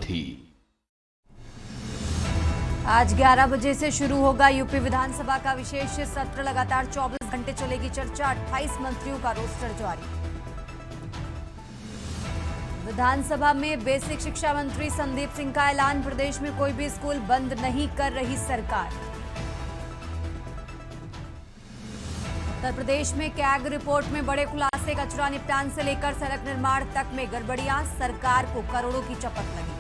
सारथी। आज 11 बजे से शुरू होगा यूपी विधानसभा का विशेष सत्र। लगातार 24 घंटे चलेगी चर्चा। 28 मंत्रियों का रोस्टर जारी। विधानसभा में बेसिक शिक्षा मंत्री संदीप सिंह का ऐलान। प्रदेश में कोई भी स्कूल बंद नहीं कर रही सरकार। उत्तर प्रदेश में कैग रिपोर्ट में बड़े खुलासे। कचरा निपटान से लेकर सड़क निर्माण तक में गड़बड़ियां। सरकार को करोड़ों की चपत लगी।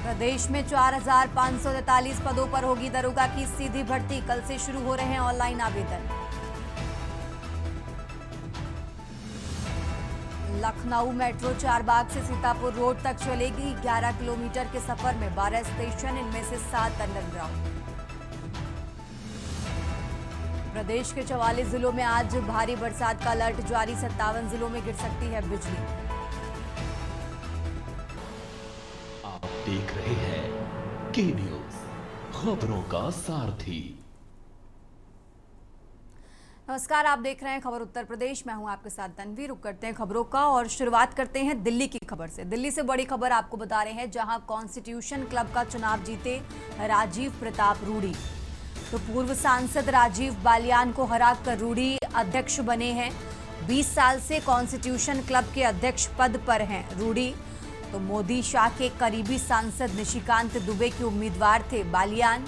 प्रदेश में 4,543 पदों पर होगी दरोगा की सीधी भर्ती। कल से शुरू हो रहे हैं ऑनलाइन आवेदन। लखनऊ मेट्रो चारबाग से सीतापुर रोड तक चलेगी। 11 किलोमीटर के सफर में 12 स्टेशन, इनमें से 7 अंडरग्राउंड। प्रदेश के 44 जिलों में आज भारी बरसात का अलर्ट जारी। 57 जिलों में गिर सकती है बिजली। आप देख रहे हैं के न्यूज, खबरों का सारथी। नमस्कार, आप देख रहे हैं खबर उत्तर प्रदेश। मैं हूं आपके साथ तन्वी। रुक करते हैं खबरों का और शुरुआत करते हैं दिल्ली की खबर से। दिल्ली से बड़ी खबर आपको बता रहे हैं, जहां कॉन्स्टिट्यूशन क्लब का चुनाव जीते राजीव प्रताप रूडी। तो पूर्व सांसद राजीव बालियान को हराकर रूडी अध्यक्ष बने हैं। 20 साल से कॉन्स्टिट्यूशन क्लब के अध्यक्ष पद पर हैं रूडी। तो मोदी शाह के करीबी सांसद निशिकांत दुबे के उम्मीदवार थे बालियान।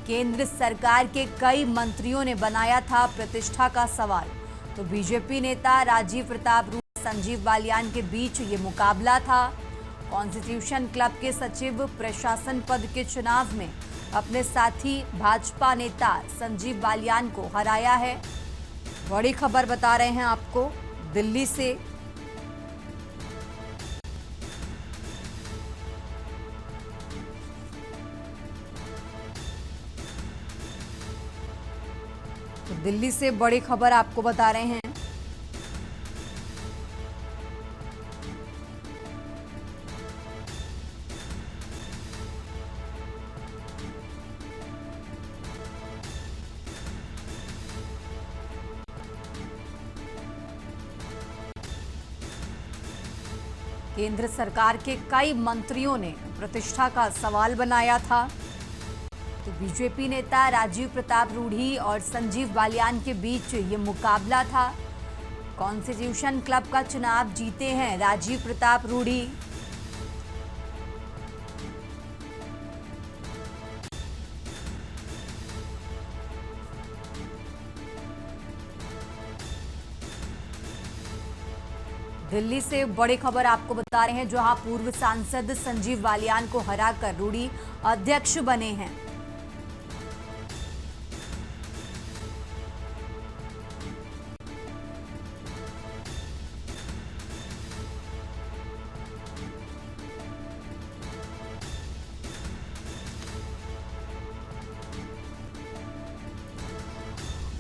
केंद्र सरकार के कई मंत्रियों ने बनाया था प्रतिष्ठा का सवाल। तो बीजेपी नेता राजीव प्रताप रूडी संजीव बालियान के बीच ये मुकाबला था। कॉन्स्टिट्यूशन क्लब के सचिव प्रशासन पद के चुनाव में अपने साथी भाजपा नेता संजीव बालियान को हराया है। बड़ी खबर बता रहे हैं आपको दिल्ली से। तो दिल्ली से बड़ी खबर आपको बता रहे हैं। केंद्र सरकार के कई मंत्रियों ने प्रतिष्ठा का सवाल बनाया था। तो बीजेपी नेता राजीव प्रताप रूडी और संजीव बालियान के बीच ये मुकाबला था। कॉन्स्टिट्यूशन क्लब का चुनाव जीते हैं राजीव प्रताप रूडी। दिल्ली से बड़ी खबर आपको बता रहे हैं, जहां पूर्व सांसद संजीव बालियान को हराकर रूडी अध्यक्ष बने हैं।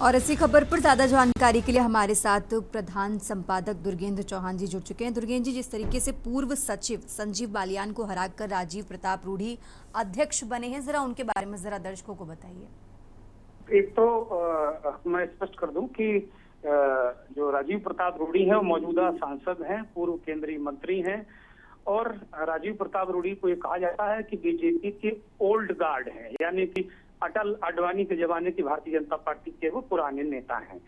और इसी खबर पर ज्यादा जानकारी के लिए हमारे साथ प्रधान संपादक दुर्गेंद्र चौहान जी जुड़ चुके हैं। दुर्गेंद्र जी, जिस तरीके से पूर्व सचिव संजीव बालियान को हराकर राजीव प्रताप रूडी अध्यक्ष बने हैं, जरा उनके बारे में जरा दर्शकों को बताइए। एक तो मैं स्पष्ट कर दूं कि जो राजीव प्रताप रूडी हैं वो मौजूदा सांसद हैं, पूर्व केंद्रीय मंत्री हैं। और राजीव प्रताप रूडी को ये कहा जाता है कि बीजेपी के ओल्ड गार्ड हैं, यानी कि अटल आडवाणी के जमाने की भारतीय जनता पार्टी के वो पुराने नेता हैं।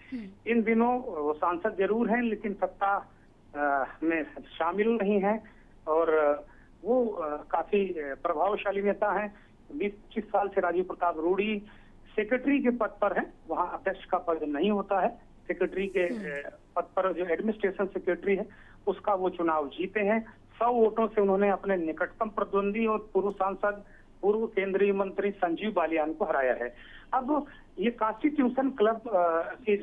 इन दिनों वो सांसद जरूर हैं, लेकिन सत्ता में शामिल नहीं हैं। और वो काफी प्रभावशाली नेता हैं। 20-25 साल से राजीव प्रताप रूडी सेक्रेटरी के पद पर हैं। वहाँ अध्यक्ष का पद नहीं होता है। सेक्रेटरी के पद पर जो एडमिनिस्ट्रेशन सेक्रेटरी है उसका वो चुनाव जीते हैं। 100 वोटों से उन्होंने अपने निकटतम प्रतिद्वंदी और पूर्व सांसद पूर्व केंद्रीय मंत्री संजीव बालियान को हराया है। अब ये कॉन्स्टिट्यूशन क्लब की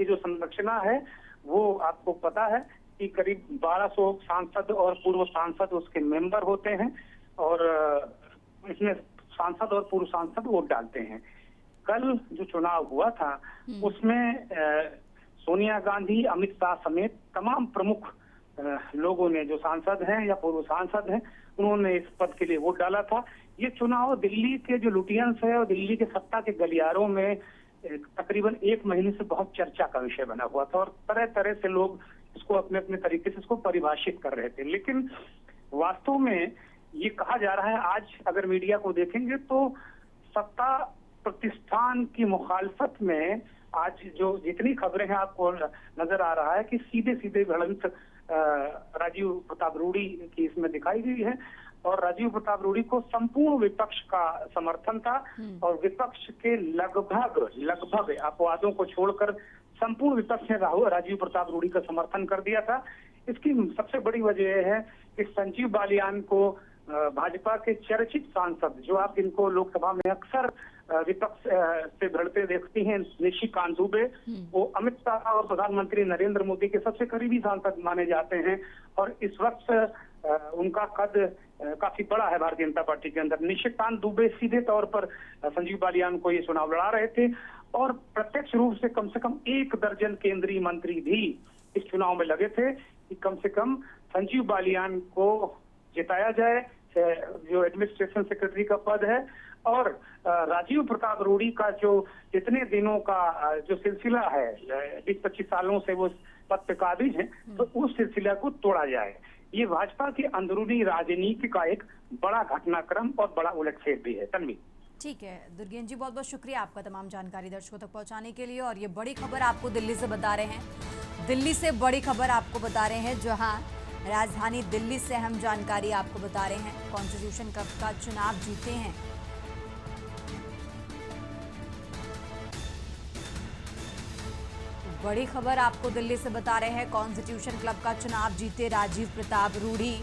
जो संरचना है वो आपको पता है कि करीब 1200 सांसद और पूर्व सांसद उसके मेंबर होते हैं। और इसमें सांसद और पूर्व सांसद वोट डालते हैं। कल जो चुनाव हुआ था उसमें सोनिया गांधी, अमित शाह समेत तमाम प्रमुख लोगों ने, जो सांसद हैं या पूर्व सांसद हैं, उन्होंने इस पद के लिए वोट डाला था। ये चुनाव दिल्ली के जो लुटियंस है और दिल्ली के सत्ता के गलियारों में तकरीबन 1 महीने से बहुत चर्चा का विषय बना हुआ था और तरह तरह से लोग इसको अपने अपने तरीके से इसको परिभाषित कर रहे थे। लेकिन वास्तव में ये कहा जा रहा है, आज अगर मीडिया को देखेंगे तो सत्ता प्रतिष्ठान की मुखालफत में आज जो जितनी खबरें हैं आपको नजर आ रहा है कि सीधे सीधे भिड़ंत राजीव प्रताप रूडी की इसमें दिखाई गई है। और राजीव प्रताप रूडी को संपूर्ण विपक्ष का समर्थन था और विपक्ष के लगभग अपवादों को छोड़कर संपूर्ण विपक्ष ने राजीव प्रताप रूडी का समर्थन कर दिया था। इसकी सबसे बड़ी वजह यह है कि संजीव बालियान को भाजपा के चर्चित सांसद, जो आप इनको लोकसभा में अक्सर विपक्ष से भिड़ते देखती हैं, निशिकांत दुबे, वो अमित शाह और प्रधानमंत्री नरेंद्र मोदी के सबसे करीबी सांसद माने जाते हैं और इस वक्त उनका कद काफी बड़ा है भारतीय जनता पार्टी के अंदर। निशिकांत दुबे सीधे तौर पर संजीव बालियान को ये चुनाव लड़ा रहे थे और प्रत्यक्ष रूप से कम 1 दर्जन केंद्रीय मंत्री भी इस चुनाव में लगे थे कि कम से कम संजीव बालियान को जिताया जाए, जो एडमिनिस्ट्रेशन सेक्रेटरी का पद है। और राजीव प्रताप रूडी का जो इतने दिनों का जो सिलसिला है, 20-25 सालों से वो पद पे काबिज है, तो उस सिलसिला को तोड़ा जाए। ये भाजपा की अंदरूनी राजनीति का एक बड़ा घटनाक्रम और बड़ा उलटफेर भी है। तन्वी, ठीक है दुर्गेन जी, बहुत बहुत शुक्रिया आपका तमाम जानकारी दर्शकों तक पहुंचाने के लिए। और ये बड़ी खबर आपको दिल्ली से बता रहे हैं, दिल्ली से बड़ी खबर आपको बता रहे हैं, जहां राजधानी दिल्ली से अहम जानकारी आपको बता रहे हैं। कॉन्स्टिट्यूशन क्लब का चुनाव जीते हैं बड़ी खबर आपको दिल्ली से बता रहे हैं, कॉन्स्टिट्यूशन क्लब का चुनाव जीते राजीव प्रताप रूडी।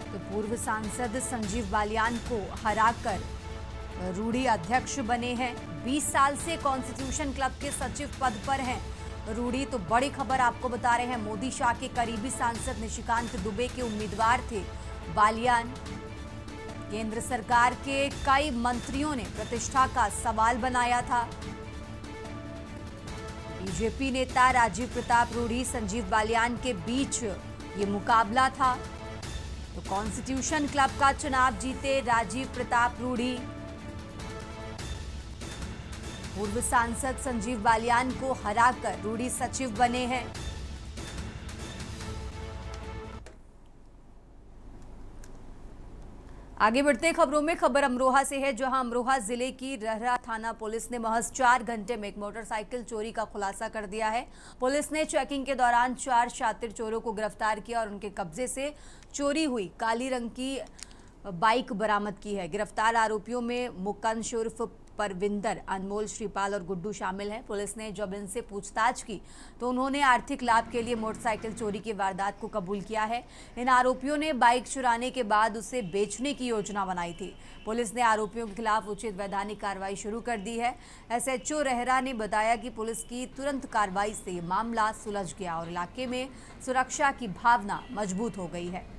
तो पूर्व सांसद संजीव बालियान को हराकर रूडी अध्यक्ष बने हैं। 20 साल से कॉन्स्टिट्यूशन क्लब के सचिव पद पर हैं रूडी। तो बड़ी खबर आपको बता रहे हैं, मोदी शाह के करीबी सांसद निशिकांत दुबे के उम्मीदवार थे बालियान। केंद्र सरकार के कई मंत्रियों ने प्रतिष्ठा का सवाल बनाया था। बीजेपी नेता राजीव प्रताप रूडी संजीव बालियान के बीच ये मुकाबला था। तो कॉन्स्टिट्यूशन क्लब का चुनाव जीते राजीव प्रताप रूडी। पूर्व सांसद संजीव बालियान को हराकर रूडी सचिव बने हैं। आगे बढ़ते हैं खबरों में। खबर अमरोहा से है, जहां अमरोहा जिले की रहरा थाना पुलिस ने महज 4 घंटे में एक मोटरसाइकिल चोरी का खुलासा कर दिया है। पुलिस ने चेकिंग के दौरान 4 शातिर चोरों को गिरफ्तार किया और उनके कब्जे से चोरी हुई काली रंग की बाइक बरामद की है। गिरफ्तार आरोपियों में मुकंश उर्फ परविंदर, अनमोल, श्रीपाल और गुड्डू शामिल हैं। पुलिस ने जब इनसे पूछताछ की तो उन्होंने आर्थिक लाभ के लिए मोटरसाइकिल चोरी की वारदात को कबूल किया है। इन आरोपियों ने बाइक चुराने के बाद उसे बेचने की योजना बनाई थी। पुलिस ने आरोपियों के खिलाफ उचित वैधानिक कार्रवाई शुरू कर दी है। एसएचओ रहरा ने बताया कि पुलिस की तुरंत कार्रवाई से मामला सुलझ गया और इलाके में सुरक्षा की भावना मजबूत हो गई है।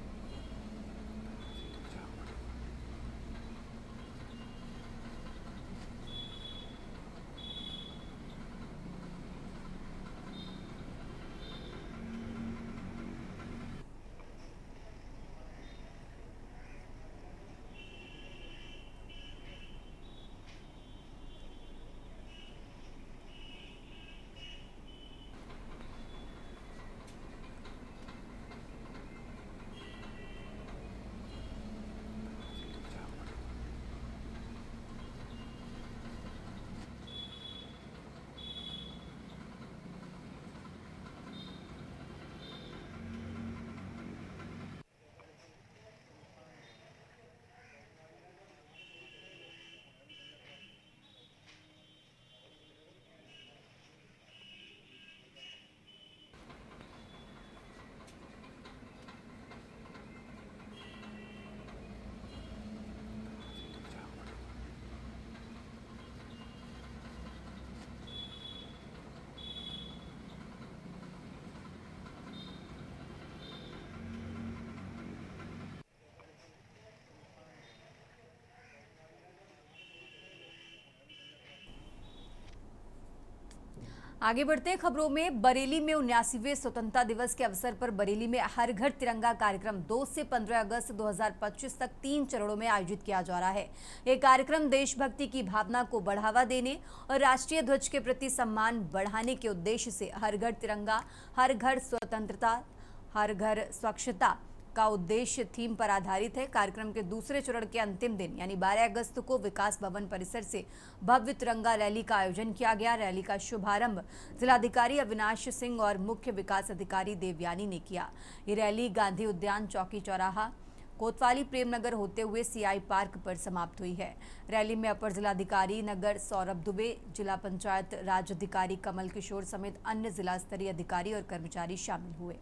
आगे बढ़ते हैं खबरों में। बरेली में 79वें स्वतंत्रता दिवस के अवसर पर बरेली में हर घर तिरंगा कार्यक्रम 2 से 15 अगस्त 2025 तक 3 चरणों में आयोजित किया जा रहा है। ये कार्यक्रम देशभक्ति की भावना को बढ़ावा देने और राष्ट्रीय ध्वज के प्रति सम्मान बढ़ाने के उद्देश्य से हर घर तिरंगा, हर घर स्वतंत्रता, हर घर स्वच्छता का उद्देश्य थीम पर आधारित है। कार्यक्रम के दूसरे चरण के अंतिम दिन यानी 12 अगस्त को विकास भवन परिसर से भव्य तिरंगा रैली का आयोजन किया गया। रैली का शुभारंभ जिलाधिकारी अविनाश सिंह और मुख्य विकास अधिकारी देवयानी ने किया। ये रैली गांधी उद्यान, चौकी चौराहा, कोतवाली, प्रेमनगर होते हुए सीआई पार्क पर समाप्त हुई है। रैली में अपर जिलाधिकारी नगर सौरभ दुबे, जिला पंचायत राज अधिकारी कमल किशोर समेत अन्य जिला स्तरीय अधिकारी और कर्मचारी शामिल हुए।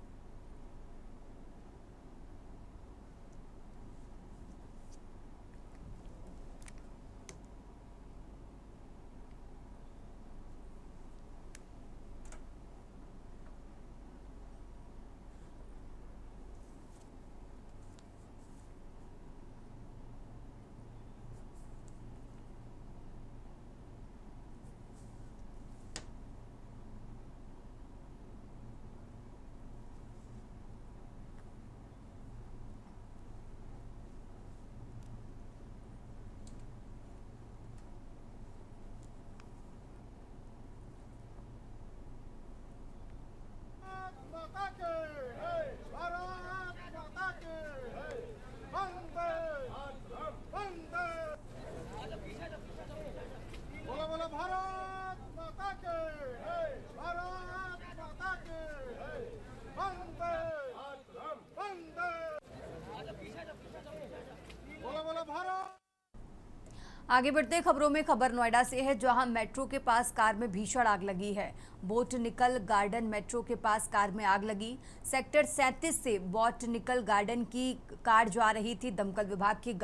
आगे बढ़ते खबरों में। खबर नोएडा से है, जहां मेट्रो के पास कार में भीषण आग लगी है। बोटनिकल गार्डन मेट्रो के पास कार में आग लगी। सेक्टर 37 से बोटनिकल गार्डन की कार जा रही थी। दमकल विभाग की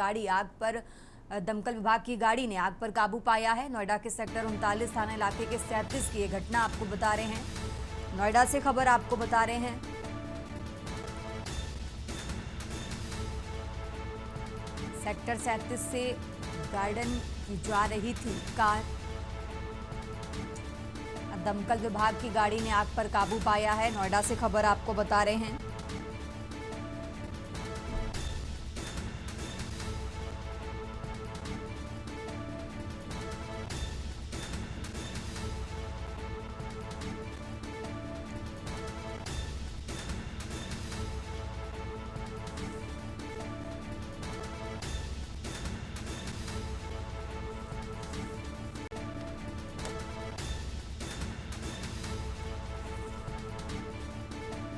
गाड़ी ने आग पर काबू पाया है। नोएडा के सेक्टर 39 थाना इलाके के 37 की ये घटना आपको बता रहे हैं। नोएडा से खबर आपको बता रहे हैं। सेक्टर 37 से गार्डन की जा रही थी कार। दमकल विभाग की गाड़ी ने आग पर काबू पाया है। नोएडा से खबर आपको बता रहे हैं।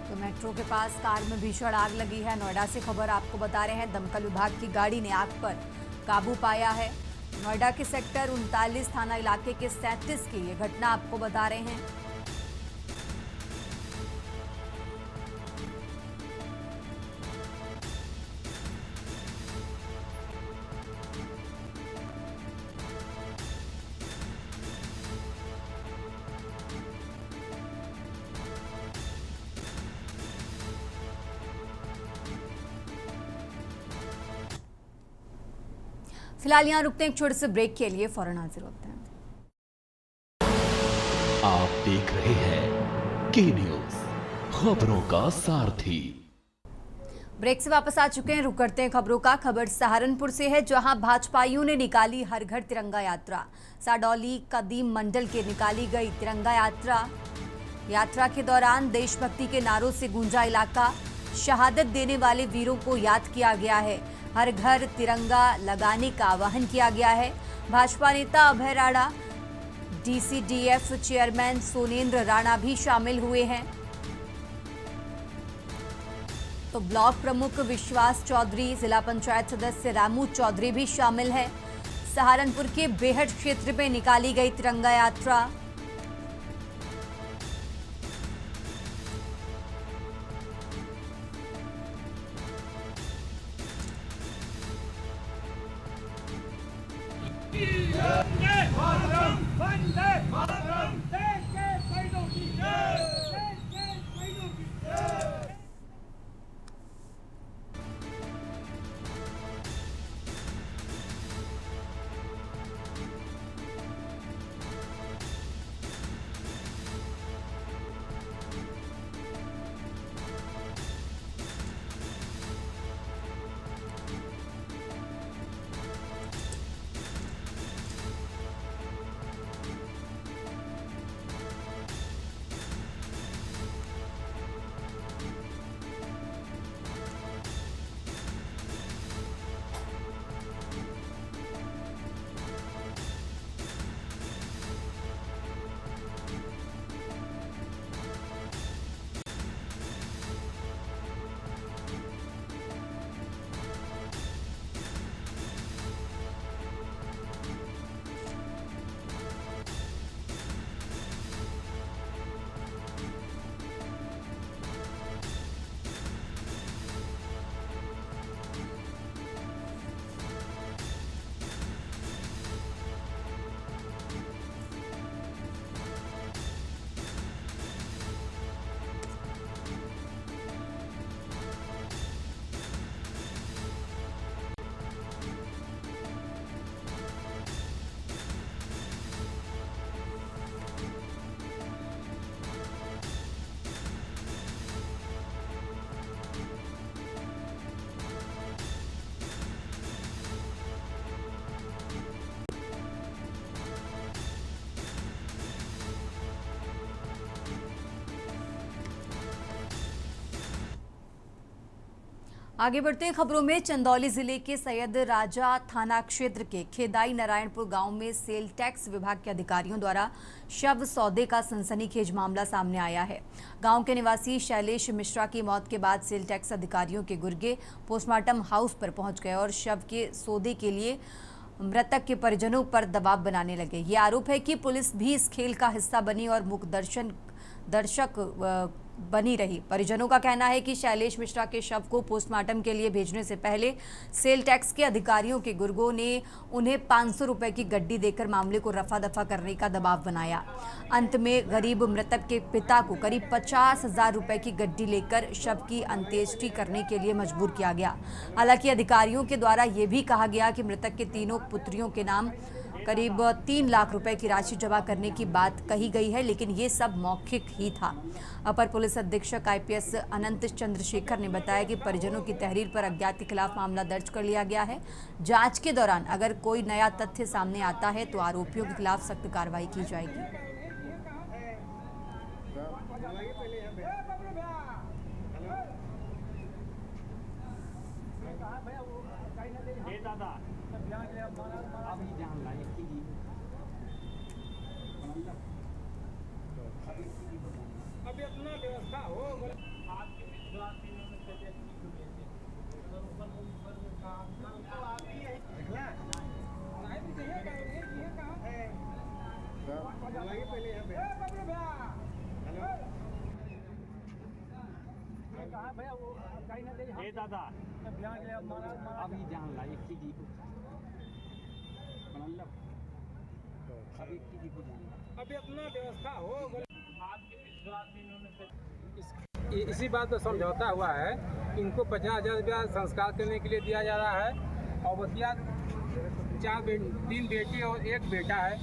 तो मेट्रो के पास कार में भीषण आग लगी है। नोएडा से खबर आपको बता रहे हैं। दमकल विभाग की गाड़ी ने आग पर काबू पाया है। नोएडा के सेक्टर 39 थाना इलाके के 37 की ये घटना आपको बता रहे हैं। फिलहाल यहाँ रुकते हैं एक छोटे से ब्रेक के लिए, फौरन हाजिर होते हैं। आप देख रहे हैं के न्यूज, खबरों का सारथी। ब्रेक से वापस आ चुके हैं, रुक करते हैं खबरों का। खबर सहारनपुर से है, जहां भाजपाइयों ने निकाली हर घर तिरंगा यात्रा। साडौली कदीम मंडल के निकाली गई तिरंगा यात्रा के दौरान देशभक्ति के नारों से गूंजा इलाका। शहादत देने वाले वीरों को याद किया गया है। हर घर तिरंगा लगाने का आह्वान किया गया है। भाजपा नेता अभय राणा, डीसीडीएफ चेयरमैन सोनेंद्र राणा भी शामिल हुए हैं। तो ब्लॉक प्रमुख विश्वास चौधरी, जिला पंचायत सदस्य रामू चौधरी भी शामिल हैं। सहारनपुर के बेहट क्षेत्र में निकाली गई तिरंगा यात्रा। आगे बढ़ते हैं खबरों में। चंदौली जिले के सैयद राजा थाना क्षेत्र के खेदाई नारायणपुर गांव में सेल टैक्स विभाग के अधिकारियों द्वारा शव सौदे का सनसनीखेज मामला सामने आया है। गांव के निवासी शैलेश मिश्रा की मौत के बाद सेल टैक्स अधिकारियों के गुर्गे पोस्टमार्टम हाउस पर पहुंच गए और शव के सौदे के लिए मृतक के परिजनों पर दबाव बनाने लगे। ये आरोप है कि पुलिस भी इस खेल का हिस्सा बनी और मूक दर्शक बनी रही। परिजनों का कहना है कि शैलेश मिश्रा के शव को पोस्टमार्टम के लिए भेजने से पहले सेल टैक्स के अधिकारियों के गुर्गों ने उन्हें 500 रुपए की गड्डी देकर मामले को रफा दफा करने का दबाव बनाया। अंत में गरीब मृतक के पिता को करीब 50,000 रुपए की गड्डी लेकर शव की अंत्येष्टि करने के लिए मजबूर किया गया। हालांकि अधिकारियों के द्वारा यह भी कहा गया कि मृतक के तीनों पुत्रियों के नाम करीब 3 लाख रुपए की राशि जमा करने की बात कही गई है, लेकिन ये सब मौखिक ही था। अपर पुलिस अधीक्षक IPS अनंत चंद्रशेखर ने बताया कि परिजनों की तहरीर पर अज्ञात के खिलाफ मामला दर्ज कर लिया गया है। जांच के दौरान अगर कोई नया तथ्य सामने आता है तो आरोपियों के खिलाफ सख्त कार्रवाई की जाएगी। अभी अपना व्यवस्था हो दादा अभी जान ला एक चीज अभी अपना व्यवस्था हो। इसी बात पर समझौता हुआ है। इनको 50,000 रुपया संस्कार करने के लिए दिया जा रहा है और बतिया 3 बेटी और 1 बेटा है।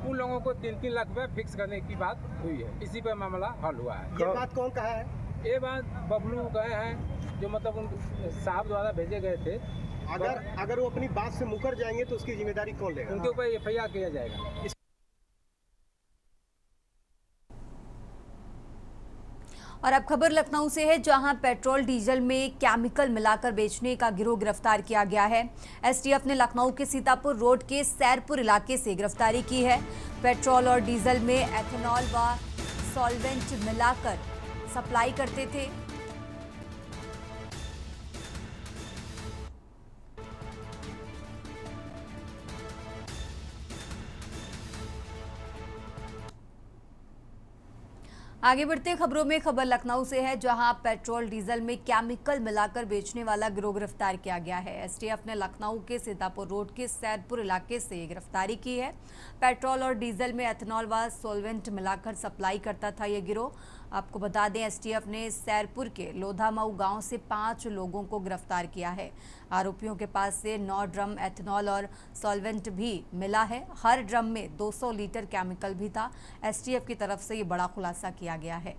उन लोगों को 3-3 लाख रुपये फिक्स करने की बात हुई है। इसी पर मामला हल हुआ है। ये बात कौन कहा है? ये बात बबलू गए हैं, जो मतलब उन साहब द्वारा भेजे गए थे। अगर वो अपनी बात से मुकर जाएंगे तो उसकी जिम्मेदारी कौन लेगा? उनके ऊपर FIR किया जाएगा। और अब खबर लखनऊ से है, जहां पेट्रोल डीजल में केमिकल मिलाकर बेचने का गिरोह गिरफ्तार किया गया है। STF ने लखनऊ के सीतापुर रोड के सैरपुर इलाके से गिरफ्तारी की है। पेट्रोल और डीजल में एथेनॉल व सॉल्वेंट मिलाकर सप्लाई करते थे। आगे बढ़ते खबरों में। खबर लखनऊ से है, जहां पेट्रोल डीजल में केमिकल मिलाकर बेचने वाला गिरोह गिरफ्तार किया गया है। STF ने लखनऊ के सीतापुर रोड के सैरपुर इलाके से गिरफ्तारी की है। पेट्रोल और डीजल में एथेनॉल व सॉल्वेंट मिलाकर सप्लाई करता था यह गिरोह। आपको बता दें, STF ने सैरपुर के लोधामऊ गांव से 5 लोगों को गिरफ्तार किया है। आरोपियों के पास से 9 ड्रम एथेनॉल और सॉल्वेंट भी मिला है। हर ड्रम में 200 लीटर केमिकल भी था। STF की तरफ से ये बड़ा खुलासा किया गया है।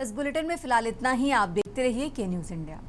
इस बुलेटिन में फिलहाल इतना ही। आप देखते रहिए के न्यूज़ इंडिया।